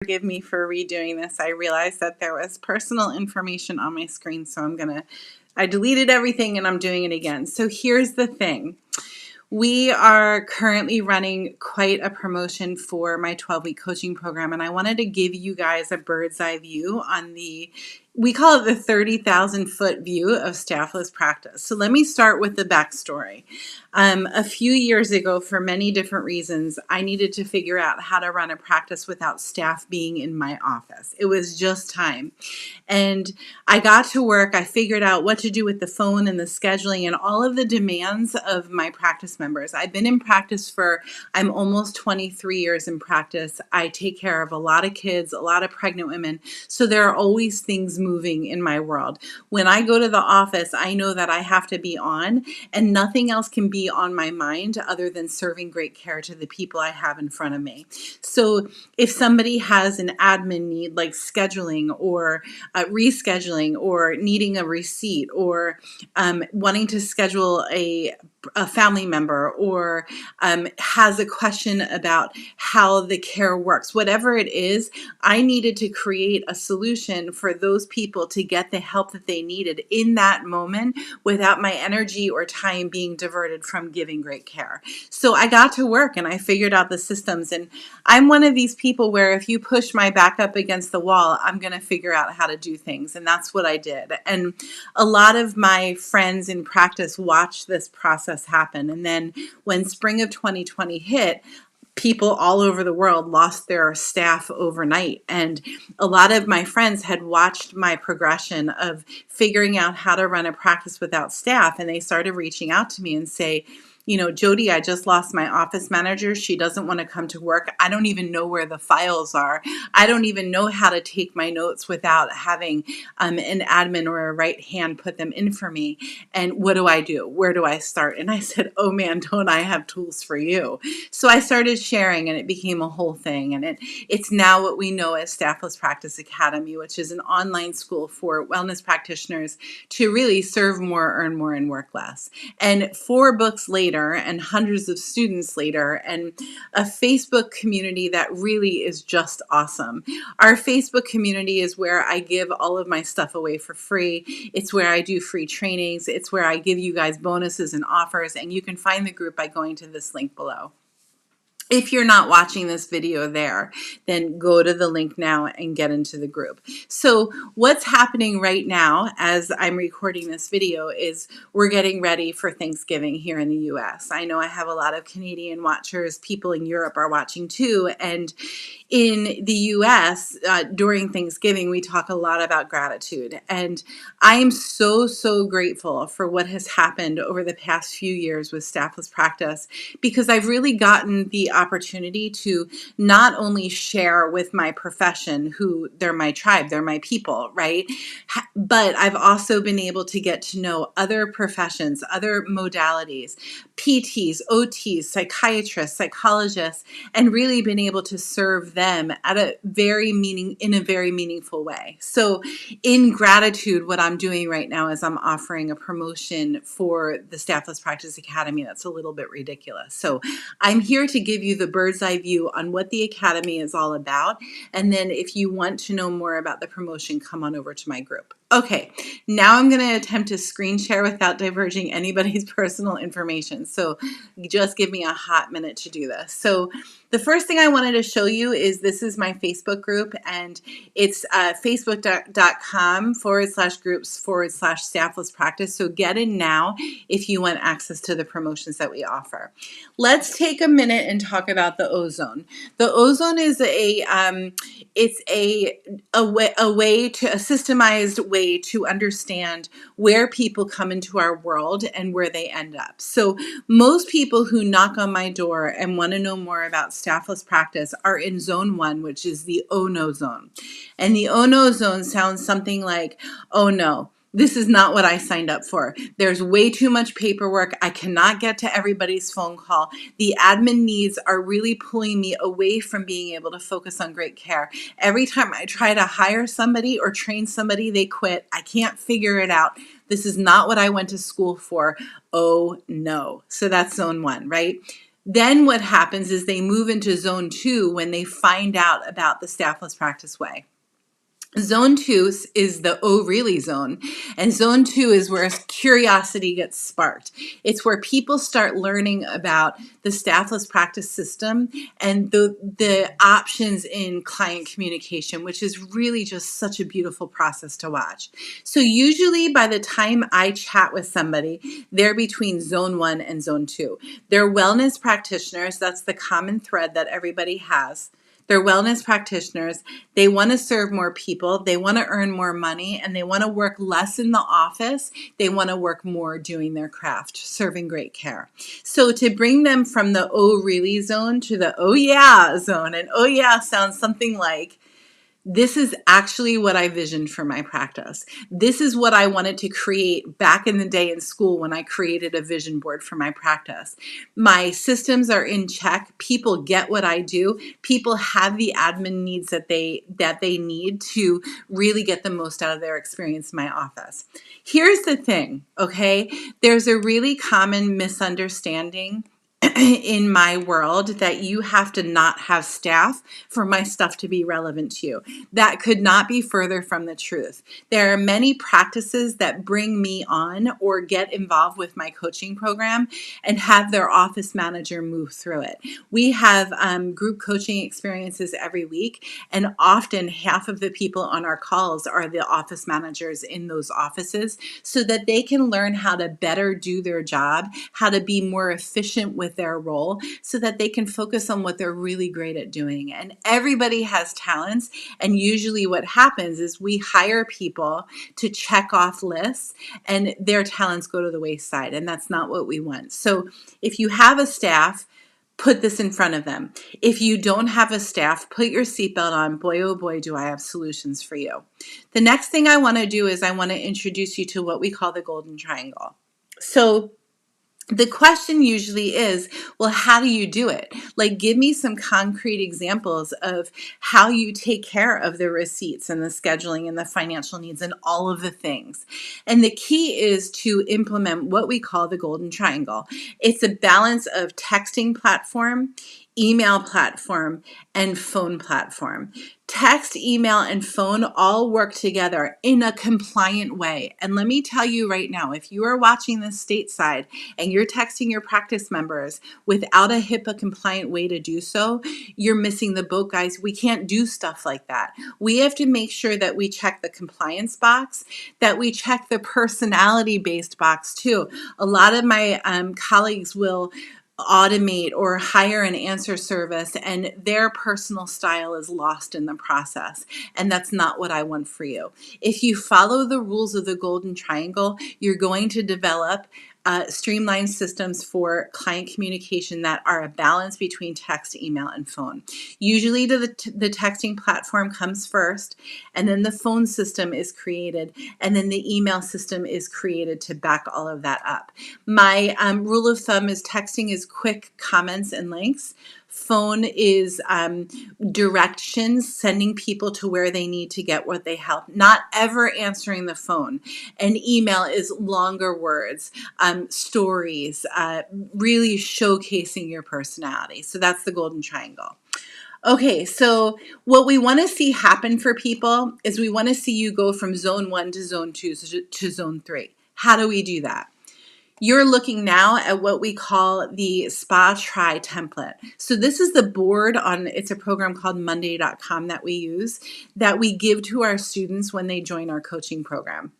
Forgive me for redoing this. I realized that there was personal information on my screen, so I deleted everything and I'm doing it again. So here's the thing. We are currently running quite a promotion for my 12-week coaching program, and I wanted to give you guys a bird's eye view on we call it the 30,000 foot view of staffless practice. So let me start with the backstory. A few years ago, for many different reasons, I needed to figure out how to run a practice without staff being in my office. It was just time. And I got to work. I figured out what to do with the phone and the scheduling and all of the demands of my practice members. I've been in practice I'm almost 23 years in practice. I take care of a lot of kids, a lot of pregnant women. So there are always things moving in my world. When I go to the office, I know that I have to be on, and nothing else can be on my mind other than serving great care to the people I have in front of me. So if somebody has an admin need like scheduling or rescheduling or needing a receipt or wanting to schedule a family member or has a question about how the care works, whatever it is, I needed to create a solution for those people to get the help that they needed in that moment without my energy or time being diverted from giving great care. So I got to work and I figured out the systems, and I'm one of these people where if you push my back up against the wall, I'm going to figure out how to do things. And that's what I did. And a lot of my friends in practice watched this process happen. And then when spring of 2020 hit, people all over the world lost their staff overnight. And a lot of my friends had watched my progression of figuring out how to run a practice without staff. And they started reaching out to me and say, Jody, I just lost my office manager. She doesn't want to come to work. I don't even know where the files are. I don't even know how to take my notes without having an admin or a right hand put them in for me. And what do I do? Where do I start? And I said, oh man, don't I have tools for you? So I started sharing, and it became a whole thing. And it's now what we know as Staffless Practice Academy, which is an online school for wellness practitioners to really serve more, earn more, and work less. And 4 books later, and hundreds of students later, and a Facebook community that really is just awesome. Our Facebook community is where I give all of my stuff away for free. It's where I do free trainings. It's where I give you guys bonuses and offers, and you can find the group by going to this link below. If you're not watching this video there, then go to the link now and get into the group. So what's happening right now as I'm recording this video is we're getting ready for Thanksgiving here in the US. I know I have a lot of Canadian watchers. People in Europe are watching too. And in the US, during Thanksgiving, we talk a lot about gratitude. And I am so, so grateful for what has happened over the past few years with Staffless Practice, because I've really gotten the opportunity to not only share with my profession, who they're my tribe, they're my people, right? But I've also been able to get to know other professions, other modalities, PTs, OTs, psychiatrists, psychologists, and really been able to serve them in a very meaningful way. So in gratitude, what I'm doing right now is I'm offering a promotion for the Staffless Practice Academy that's a little bit ridiculous. So I'm here to give you the bird's eye view on what the Academy is all about. And then if you want to know more about the promotion, come on over to my group. Okay, now I'm going to attempt to screen share without diverging anybody's personal information. So just give me a hot minute to do this. So the first thing I wanted to show you is this is my Facebook group, and it's facebook.com/groups/staffless practice. So get in now if you want access to the promotions that we offer. Let's take a minute and talk about the ozone. The ozone is a systemized way to understand where people come into our world and where they end up. So most people who knock on my door and want to know more about staffless practice are in zone 1, which is the oh no zone. And the oh no zone sounds something like, oh no, this is not what I signed up for. There's way too much paperwork. I cannot get to everybody's phone call. The admin needs are really pulling me away from being able to focus on great care. Every time I try to hire somebody or train somebody, they quit. I can't figure it out. This is not what I went to school for. Oh no. So that's zone 1, right? Then what happens is they move into zone 2 when they find out about the staffless practice way. Zone 2 is the oh really zone, and zone 2 is where curiosity gets sparked. It's where people start learning about the staffless practice system and the options in client communication, which is really just such a beautiful process to watch. So usually by the time I chat with somebody, they're between zone 1 and zone 2. They're wellness practitioners. That's the common thread that everybody has. They're wellness practitioners. They want to serve more people. They want to earn more money, and they want to work less in the office. They want to work more doing their craft, serving great care. So to bring them from the oh really zone to the oh yeah zone, and oh yeah sounds something like, this is actually what I visioned for my practice. This is what I wanted to create back in the day in school when I created a vision board for my practice. My systems are in check. People get what I do. People have the admin needs that they need to really get the most out of their experience in my office. Here's the thing, okay? There's a really common misunderstanding in my world that you have to not have staff for my stuff to be relevant to you. That could not be further from the truth. There are many practices that bring me on or get involved with my coaching program and have their office manager move through it. We have group coaching experiences every week, and often half of the people on our calls are the office managers in those offices so that they can learn how to better do their job, how to be more efficient with their role so that they can focus on what they're really great at doing. And everybody has talents. And usually what happens is we hire people to check off lists and their talents go to the wayside. And that's not what we want. So if you have a staff, put this in front of them. If you don't have a staff, put your seatbelt on. Boy, oh boy, do I have solutions for you. The next thing I want to do is I want to introduce you to what we call the golden triangle. So the question usually is, well, how do you do it? Like, give me some concrete examples of how you take care of the receipts and the scheduling and the financial needs and all of the things. And the key is to implement what we call the golden triangle. It's a balance of texting platform, email platform, and phone platform. Text, email, and phone all work together in a compliant way. And let me tell you right now, if you are watching this stateside and you're texting your practice members without a HIPAA compliant way to do so, you're missing the boat, guys. We can't do stuff like that. We have to make sure that we check the compliance box, that we check the personality-based box too. A lot of my colleagues will automate or hire an answer service and their personal style is lost in the process. And that's not what I want for you. If you follow the rules of the golden triangle, you're going to develop streamlined systems for client communication that are a balance between text, email, and phone. Usually the texting platform comes first, and then the phone system is created, and then the email system is created to back all of that up. My rule of thumb is texting is quick comments and links. Phone is directions, sending people to where they need to get what they help, not ever answering the phone. And email is longer words, stories, really showcasing your personality. So that's the golden triangle. Okay, so what we want to see happen for people is we want to see you go from zone 1 to zone 2 to zone 3. How do we do that? You're looking now at what we call the Spa Try template. So this is the board it's a program called Monday.com that we use, that we give to our students when they join our coaching program.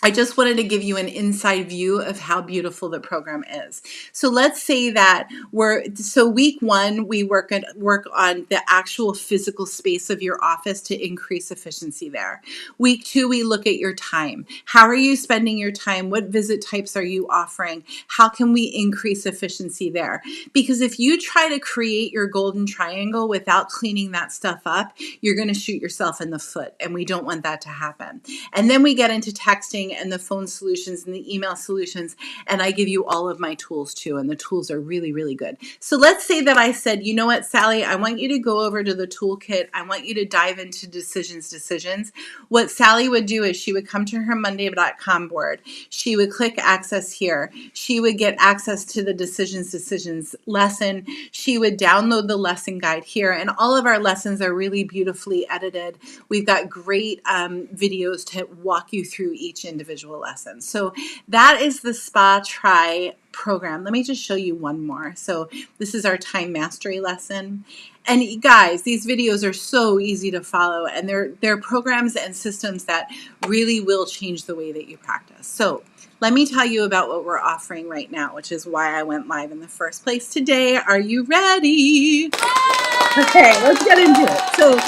I just wanted to give you an inside view of how beautiful the program is. So let's say that week 1, we work on the actual physical space of your office to increase efficiency there. Week 2, we look at your time. How are you spending your time? What visit types are you offering? How can we increase efficiency there? Because if you try to create your golden triangle without cleaning that stuff up, you're going to shoot yourself in the foot, and we don't want that to happen. And then we get into texting marketing and the phone solutions and the email solutions. And I give you all of my tools too. And the tools are really, really good. So let's say that I said, you know what, Sally, I want you to go over to the toolkit. I want you to dive into decisions. What Sally would do is she would come to her Monday.com board. She would click access here. She would get access to the decisions lesson. She would download the lesson guide here. And all of our lessons are really beautifully edited. We've got great videos to walk you through each individual lesson. So that is the Spa Try program. Let me just show you one more. So this is our time mastery lesson. And guys, these videos are so easy to follow, and they're programs and systems that really will change the way that you practice. So let me tell you about what we're offering right now, which is why I went live in the first place today. Are you ready? Okay, let's get into it. So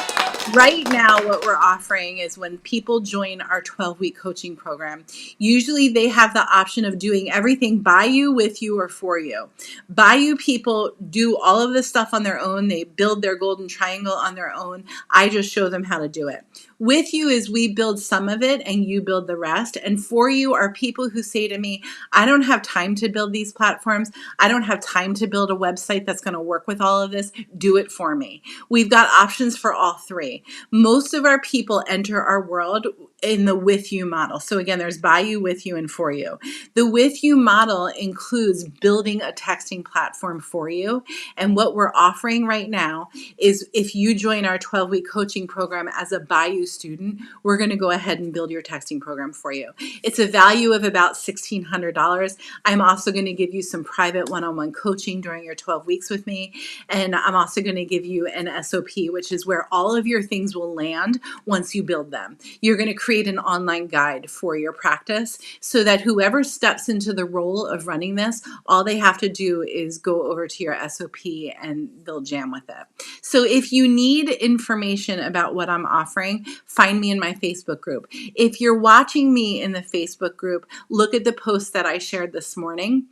right now, what we're offering is when people join our 12-week coaching program, usually they have the option of doing everything by you, with you, or for you. By you people do all of this stuff on their own. They build their golden triangle on their own. I just show them how to do it. With you is we build some of it and you build the rest. And for you are people who say to me, I don't have time to build these platforms. I don't have time to build a website that's going to work with all of this. Do it for me. We've got options for all three. Most of our people enter our world in the with you model. So again, there's by you, with you, and for you. The with you model includes building a texting platform for you. And what we're offering right now is if you join our 12-week coaching program as a by you student, we're going to go ahead and build your texting program for you. It's a value of about $1,600. I'm also going to give you some private one-on-one coaching during your 12 weeks with me. And I'm also going to give you an SOP, which is where all of your things will land once you build them. You're going to create an online guide for your practice so that whoever steps into the role of running this, all they have to do is go over to your SOP and they'll jam with it. So if you need information about what I'm offering, find me in my Facebook group. If you're watching me in the Facebook group, look at the post that I shared this morning.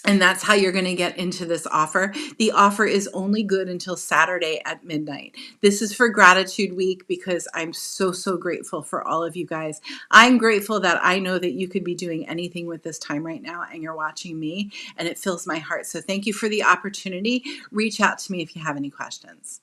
And that's how you're going to get into this offer. The offer is only good until Saturday at midnight. This is for Gratitude Week because I'm so, so grateful for all of you guys. I'm grateful that I know that you could be doing anything with this time right now and you're watching me, and it fills my heart. So thank you for the opportunity. Reach out to me if you have any questions.